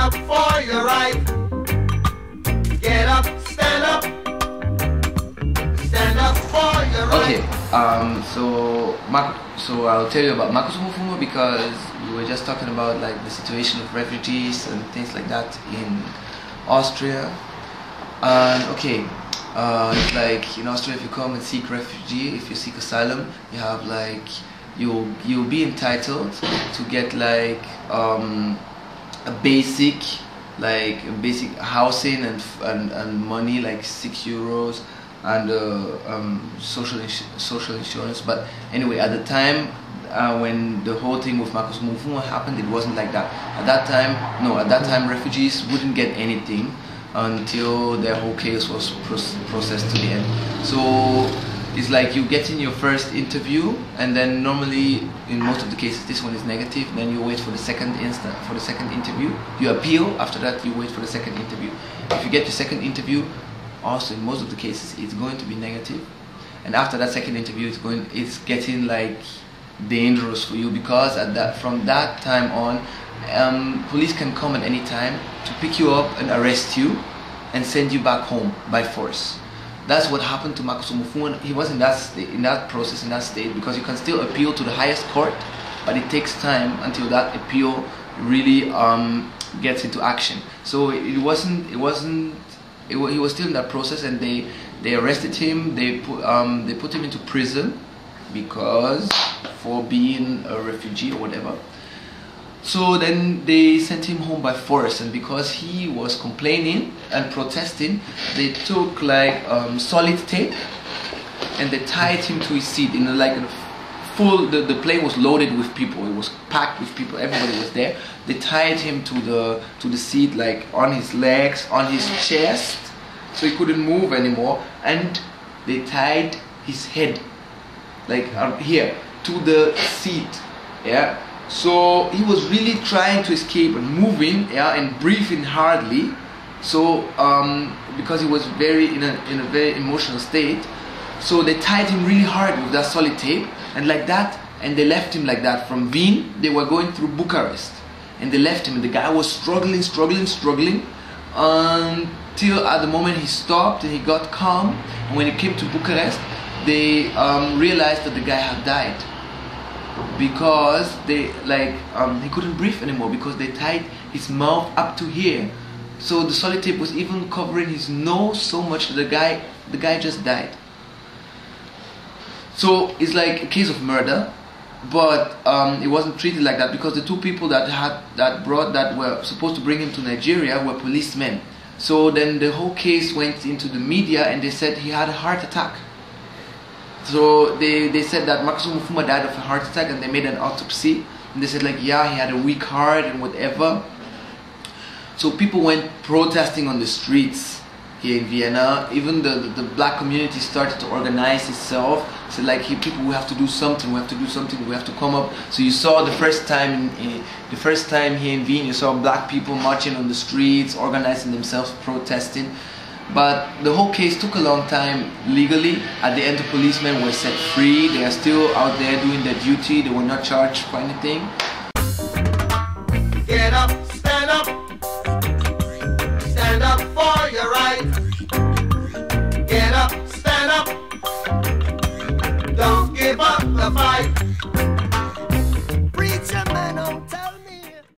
up for your right. Get up, stand up. Stand up for your right. Okay, so I'll tell you about Marcus Mufuma because we were just talking about like the situation of refugees and things like that in Austria. And okay, it's like in Austria, if you come and seek refugee, if you seek asylum, you have like you'll be entitled to get like a basic housing and money like €6 and social insurance. But anyway, at the time when the whole thing with Marcus Mufuma happened, it wasn't like that. At that time refugees wouldn't get anything until their whole case was processed to the end. So it's like you get in your first interview, and then normally in most of the cases this one is negative. Then you wait for the second interview. You appeal. After that, you wait for the second interview. If you get your second interview, also in most of the cases it's going to be negative. And after that second interview, it's getting like dangerous for you, because from that time on, police can come at any time to pick you up and arrest you and send you back home by force. That's what happened to Marcus Mufuma. He was in that state, because you can still appeal to the highest court, but it takes time until that appeal really gets into action. So he was still in that process, and they arrested him. They put him into prison because for being a refugee or whatever. So then they sent him home by force, and because he was complaining and protesting, they took like solid tape and they tied him to his seat in the plane was loaded with people. It was packed with people. Everybody was there. They tied him to the seat, like on his legs, on his chest, so he couldn't move anymore, and they tied his head like here to the seat. Yeah. So he was really trying to escape and moving, yeah, and breathing hardly. So because he was in a very emotional state, so they tied him really hard with that solid tape, and like that, and they left him like that. From Wien, they were going through Bucharest, and they left him, and the guy was struggling until at the moment he stopped and he got calm. And when he came to Bucharest, they realized that the guy had died, because he couldn't breathe anymore, because they tied his mouth up to here. So the solid tape was even covering his nose so much that the guy just died. So it's like a case of murder, but it wasn't treated like that, because the two people that were supposed to bring him to Nigeria were policemen. So then the whole case went into the media, and they said he had a heart attack. So they said that Marcus Mufuma died of a heart attack, and they made an autopsy, and they said like, yeah, he had a weak heart and whatever. So people went protesting on the streets here in Vienna. Even the black community started to organize itself. So like, people, we have to do something, we have to come up. So you saw the first time here in Wien, you saw black people marching on the streets, organizing themselves, protesting. But the whole case took a long time legally. At the end, the policemen were set free. They are still out there doing their duty. They were not charged for anything. Get up, stand up. Stand up for your right. Get up, stand up. Don't give up the fight.